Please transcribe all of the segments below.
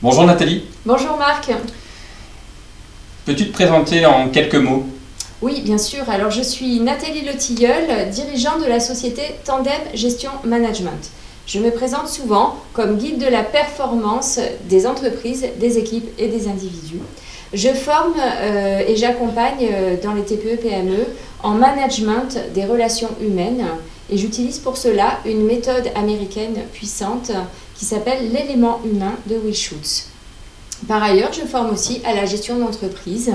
Bonjour Nathalie. Bonjour Marc. Peux-tu te présenter en quelques mots? Oui, bien sûr. Alors, je suis Nathalie Le Tilleul, dirigeante de la société Tandem Gestion Management. Je me présente souvent comme guide de la performance des entreprises, des équipes et des individus. Je forme et j'accompagne dans les TPE-PME en management des relations humaines et j'utilise pour cela une méthode américaine puissante qui s'appelle l'élément humain de Will Schultz. Par ailleurs, je forme aussi à la gestion d'entreprise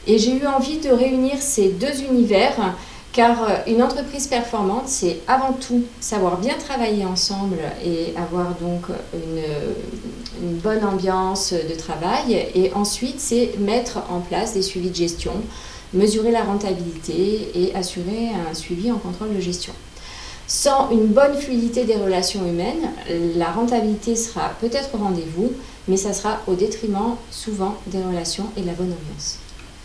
et j'ai eu envie de réunir ces deux univers car une entreprise performante, c'est avant tout savoir bien travailler ensemble et avoir donc une bonne ambiance de travail. Et ensuite, c'est mettre en place des suivis de gestion, mesurer la rentabilité et assurer un suivi en contrôle de gestion. Sans une bonne fluidité des relations humaines, la rentabilité sera peut-être au rendez-vous, mais ça sera au détriment souvent des relations et de la bonne ambiance.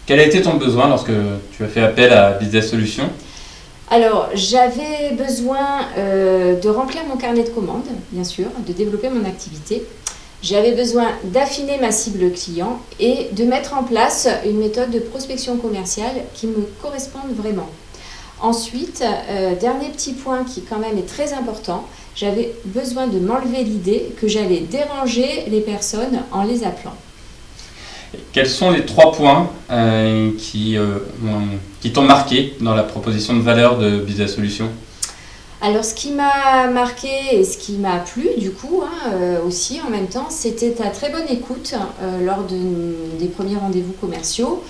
Quel a été ton besoin lorsque tu as fait appel à Business Solutions? Alors, j'avais besoin de remplir mon carnet de commandes, bien sûr, de développer mon activité. J'avais besoin d'affiner ma cible client et de mettre en place une méthode de prospection commerciale qui me corresponde vraiment. Ensuite, dernier petit point qui quand même est très important, j'avais besoin de m'enlever l'idée que j'allais déranger les personnes en les appelant. Quels sont les 3 points qui t'ont marqué dans la proposition de valeur de Business Solutions? Alors, ce qui m'a marqué et ce qui m'a plu, du coup, aussi en même temps, c'était ta très bonne écoute lors des premiers rendez-vous commerciaux.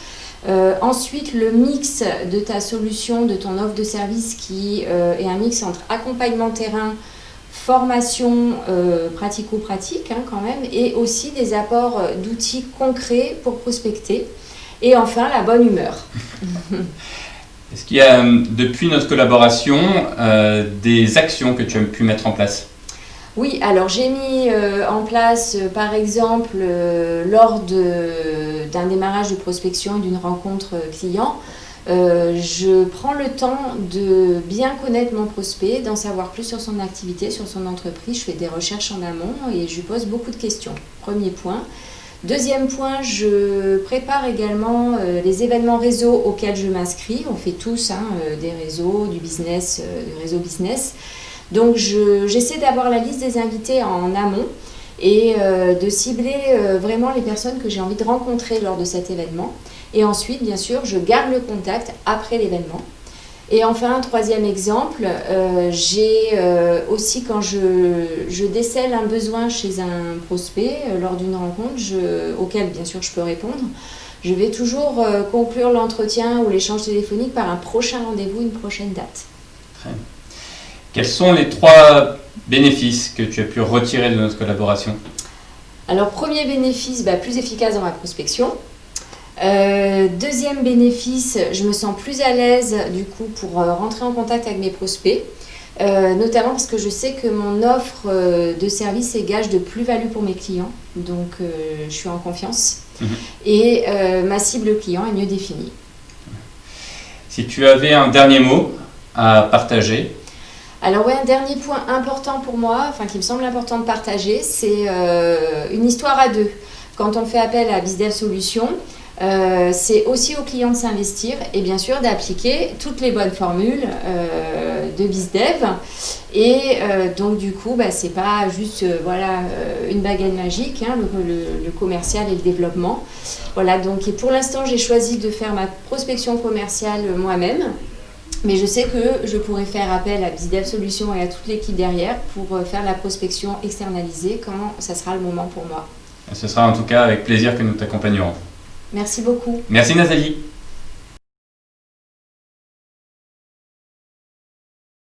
Ensuite, le mix de ta solution, de ton offre de service qui est un mix entre accompagnement terrain, formation pratico-pratique quand même, et aussi des apports d'outils concrets pour prospecter. Et enfin, la bonne humeur. Est-ce qu'il y a, depuis notre collaboration, des actions que tu as pu mettre en place? Oui, alors j'ai mis en place, par exemple, lors d'un démarrage de prospection et d'une rencontre client, je prends le temps de bien connaître mon prospect, d'en savoir plus sur son activité, sur son entreprise. Je fais des recherches en amont et je lui pose beaucoup de questions. Premier point. Deuxième point, je prépare également les événements réseau auxquels je m'inscris. On fait tous des réseaux, du business, du réseau business. Donc j'essaie d'avoir la liste des invités en amont et de cibler vraiment les personnes que j'ai envie de rencontrer lors de cet événement. Et ensuite, bien sûr, je garde le contact après l'événement. Et enfin, un troisième exemple, j'ai aussi quand je décèle un besoin chez un prospect lors d'une rencontre auquel bien sûr je peux répondre, je vais toujours conclure l'entretien ou l'échange téléphonique par un prochain rendez-vous, une prochaine date. Très bien. Quels sont les 3 bénéfices que tu as pu retirer de notre collaboration? Alors, premier bénéfice, plus efficace dans ma prospection. Deuxième bénéfice, je me sens plus à l'aise du coup pour rentrer en contact avec mes prospects, notamment parce que je sais que mon offre de service est gage de plus-value pour mes clients, donc je suis en confiance et ma cible client est mieux définie. Si tu avais un dernier mot à partager? Alors un dernier point important pour moi, qui me semble important de partager, c'est une histoire à deux. Quand on fait appel à Business Solutions, c'est aussi au client de s'investir et bien sûr d'appliquer toutes les bonnes formules de BizDev. Et donc du coup, c'est pas juste une baguette magique, le commercial et le développement. Voilà, donc et pour l'instant, j'ai choisi de faire ma prospection commerciale moi-même. Mais je sais que je pourrais faire appel à BizDev Solutions et à toute l'équipe derrière pour faire la prospection externalisée quand ça sera le moment pour moi. Ce sera en tout cas avec plaisir que nous t'accompagnerons. Merci beaucoup. Merci Nathalie.